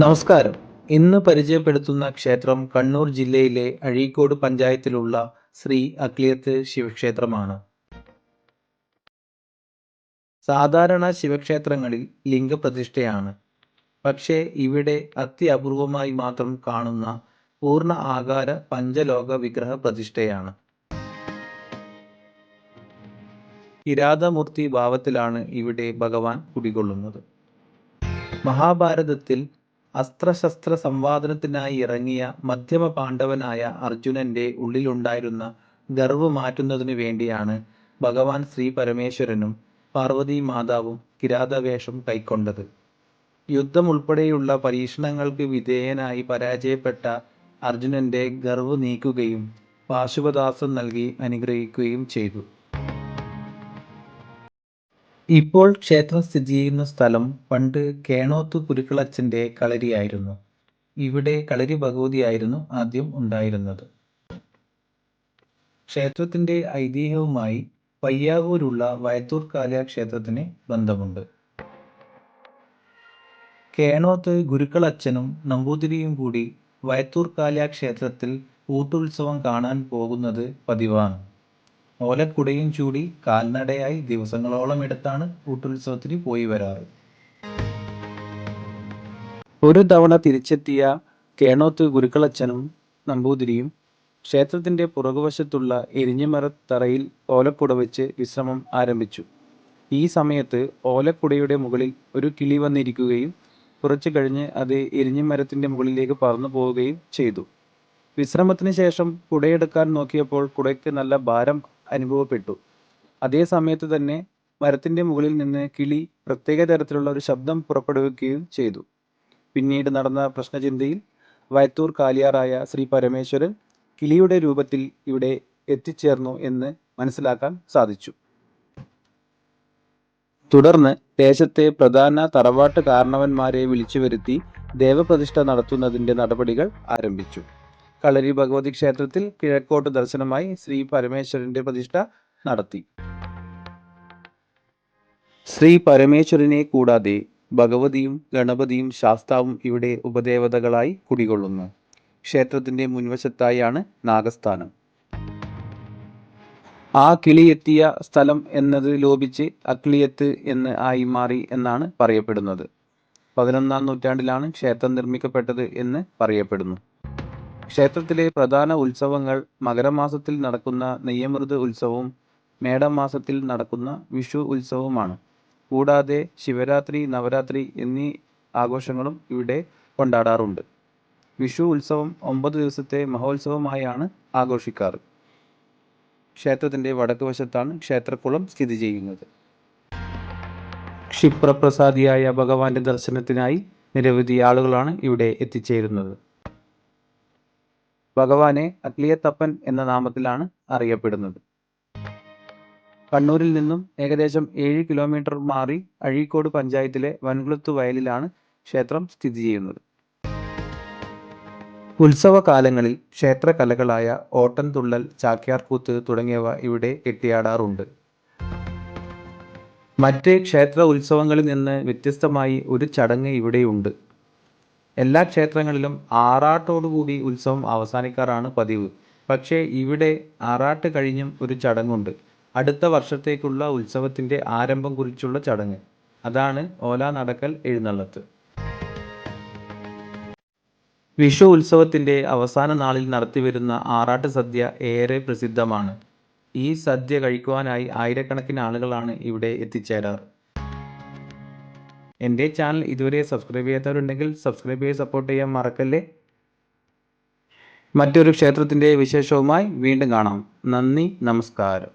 നമസ്കാരം. ഇന്ന് പരിചയപ്പെടുത്തുന്ന ക്ഷേത്രം കണ്ണൂർ ജില്ലയിലെ അഴീക്കോട് പഞ്ചായത്തിലുള്ള ശ്രീ അക്ലിയത്ത് ശിവക്ഷേത്രമാണ്. സാധാരണ ശിവക്ഷേത്രങ്ങളിൽ ലിംഗപ്രതിഷ്ഠയാണ്. പക്ഷേ ഇവിടെ അത്യപൂർവമായി മാത്രം കാണുന്ന പൂർണ്ണ ആകാര പഞ്ചലോക വിഗ്രഹ പ്രതിഷ്ഠയാണ്. കിരാതമൂർത്തി ഭാവത്തിലാണ് ഇവിടെ ഭഗവാൻ കുടികൊള്ളുന്നത്. മഹാഭാരതത്തിൽ അസ്ത്രശസ്ത്ര സംവാദനത്തിനായി ഇറങ്ങിയ മധ്യമ പാണ്ഡവനായ അർജുനന്റെ ഉള്ളിലുണ്ടായിരുന്ന ഗർവ് മാറ്റുന്നതിനു വേണ്ടിയാണ് ഭഗവാൻ ശ്രീ പരമേശ്വരനും പാർവതി മാതാവും കിരാതവേഷം കൈക്കൊണ്ടത്. യുദ്ധം ഉൾപ്പെടെയുള്ള പരീക്ഷണങ്ങൾക്ക് വിധേയനായി പരാജയപ്പെട്ട അർജുനന്റെ ഗർവ് നീക്കുകയും പാശുപതാസ്ത്രം നൽകി അനുഗ്രഹിക്കുകയും ചെയ്തു. ഇപ്പോൾ ക്ഷേത്രം സ്ഥിതി ചെയ്യുന്ന സ്ഥലം പണ്ട് കേണോത്ത് കുരുക്കളച്ചന്റെ കളരിയായിരുന്നു. ഇവിടെ കളരി ഭഗവതിയായിരുന്നു ആദ്യം ഉണ്ടായിരുന്നത്. ക്ഷേത്രത്തിന്റെ ഐതിഹ്യവുമായി പയ്യാവൂരുള്ള വയത്തൂർ കാളിയ ക്ഷേത്രത്തിന് ബന്ധമുണ്ട്. കേണോത്ത് ഗുരുക്കളച്ചനും നമ്പൂതിരിയും കൂടി വയത്തൂർ കാളിയ ക്ഷേത്രത്തിൽ ഊട്ടുത്സവം കാണാൻ പോകുന്നത് പതിവാണ്. ഓലക്കുടയും ചൂടി കാൽനടയായി ദിവസങ്ങളോളം എടുത്താണ് ഊട്ടുത്സവത്തിന് പോയി വരാറ്. ഒരു തവണ തിരിച്ചെത്തിയ കേണോത്ത് ഗുരുക്കളച്ചനും നമ്പൂതിരിയും ക്ഷേത്രത്തിന്റെ പുറകുവശത്തുള്ള എരിഞ്ഞിമരത്തറയിൽ ഓലക്കുട വെച്ച് വിശ്രമം ആരംഭിച്ചു. ഈ സമയത്ത് ഓലക്കുടയുടെ മുകളിൽ ഒരു കിളി വന്നിരിക്കുകയും കുറച്ചു കഴിഞ്ഞ് അത് എരിഞ്ഞിമരത്തിന്റെ മുകളിലേക്ക് പറന്നു പോവുകയും ചെയ്തു. വിശ്രമത്തിന് ശേഷം കുടയെടുക്കാൻ നോക്കിയപ്പോൾ കുടയ്ക്ക് നല്ല ഭാരം അനുഭവപ്പെട്ടു. അതേ സമയത്ത് തന്നെ മരത്തിന്റെ മുകളിൽ നിന്ന് കിളി പ്രത്യേക തരത്തിലുള്ള ഒരു ശബ്ദം പുറപ്പെടുവിക്കുകയും ചെയ്തു. പിന്നീട് നടന്ന പ്രശ്നചിന്തയിൽ വയത്തൂർ കാളിയാറായ ശ്രീ പരമേശ്വരൻ കിളിയുടെ രൂപത്തിൽ ഇവിടെ എത്തിച്ചേർന്നു എന്ന് മനസ്സിലാക്കാൻ സാധിച്ചു. തുടർന്ന് ദേശത്തെ പ്രധാന തറവാട്ട് കാരണവന്മാരെ വിളിച്ചു വരുത്തി ദേവപ്രതിഷ്ഠ നടത്തുന്നതിന്റെ നടപടികൾ ആരംഭിച്ചു. കളരി ഭഗവതി ക്ഷേത്രത്തിൽ കിഴക്കോട്ട് ദർശനമായി ശ്രീ പരമേശ്വരന്റെ പ്രതിഷ്ഠ നടത്തി. ശ്രീ പരമേശ്വരനെ കൂടാതെ ഭഗവതിയും ഗണപതിയും ശാസ്താവും ഇവിടെ ഉപദേവതകളായി കുടികൊള്ളുന്നു. ക്ഷേത്രത്തിന്റെ മുൻവശത്തായാണ് നാഗസ്ഥാനം. ആ കിളി എത്തിയ സ്ഥലം എന്നത് ലോപിച്ച് അക്ലിയത്ത് എന്ന് ആയി മാറി എന്നാണ് പറയപ്പെടുന്നത്. 11-ാം നൂറ്റാണ്ടിലാണ് ക്ഷേത്രം നിർമ്മിക്കപ്പെട്ടത് എന്ന് പറയപ്പെടുന്നു. ക്ഷേത്രത്തിലെ പ്രധാന ഉത്സവങ്ങൾ മകരമാസത്തിൽ നടക്കുന്ന നെയ്യമൃത് ഉത്സവവും മേടം മാസത്തിൽ നടക്കുന്ന വിഷു ഉത്സവവുമാണ്. കൂടാതെ ശിവരാത്രി, നവരാത്രി എന്നീ ആഘോഷങ്ങളും ഇവിടെ കൊണ്ടാടാറുണ്ട്. വിഷു ഉത്സവം 9 ദിവസത്തെ മഹോത്സവമായാണ് ആഘോഷിക്കാറ്. ക്ഷേത്രത്തിന്റെ വടക്ക് വശത്താണ് ക്ഷേത്രക്കുളം സ്ഥിതി ചെയ്യുന്നത്. ക്ഷിപ്രപ്രസാദിയായ ഭഗവാന്റെ ദർശനത്തിനായി നിരവധി ആളുകളാണ് ഇവിടെ എത്തിച്ചേരുന്നത്. ഭഗവാനെ അക്ലിയത്തപ്പൻ എന്ന നാമത്തിലാണ് അറിയപ്പെടുന്നത്. കണ്ണൂരിൽ നിന്നും ഏകദേശം 7 കിലോമീറ്റർ മാറി അഴീക്കോട് പഞ്ചായത്തിലെ വൻകുളത്ത് വയലിലാണ് ക്ഷേത്രം സ്ഥിതി ചെയ്യുന്നത്. ഉത്സവകാലങ്ങളിൽ ക്ഷേത്രകലകളായ ഓട്ടൻതുള്ളൽ, ചാക്യാർകൂത്ത് തുടങ്ങിയവ ഇവിടെ കെട്ടിയാടാറുണ്ട്. മറ്റ് ക്ഷേത്ര ഉത്സവങ്ങളിൽ നിന്ന് വ്യത്യസ്തമായി ഒരു ചടങ്ങ് ഇവിടെയുണ്ട്. എല്ലാ ക്ഷേത്രങ്ങളിലും ആറാട്ടോടുകൂടി ഉത്സവം അവസാനിക്കാറാണ് പതിവ്. പക്ഷേ ഇവിടെ ആറാട്ട് കഴിഞ്ഞും ഒരു ചടങ്ങുണ്ട്. അടുത്ത വർഷത്തേക്കുള്ള ഉത്സവത്തിന്റെ ആരംഭം കുറിച്ചുള്ള ചടങ്ങ്. അതാണ് ഓലാനടക്കൽ എഴുന്നള്ളത്ത്. വിഷു ഉത്സവത്തിന്റെ അവസാന നാളിൽ നടത്തിവരുന്ന ആറാട്ട് സദ്യ ഏറെ പ്രസിദ്ധമാണ്. ഈ സദ്യ കഴിക്കുവാനായി ആയിരക്കണക്കിന് ആളുകളാണ് ഇവിടെ എത്തിച്ചേരാറ്. എൻ്റെ ചാനൽ ഇതുവരെ സബ്സ്ക്രൈബ് ചെയ്യാത്തവരുണ്ടെങ്കിൽ സബ്സ്ക്രൈബ് ചെയ്ത് സപ്പോർട്ട് ചെയ്യാൻ മറക്കല്ലേ. മറ്റൊരു ക്ഷേത്രത്തിൻ്റെ വിശേഷവുമായി വീണ്ടും കാണാം. നന്ദി, നമസ്കാരം.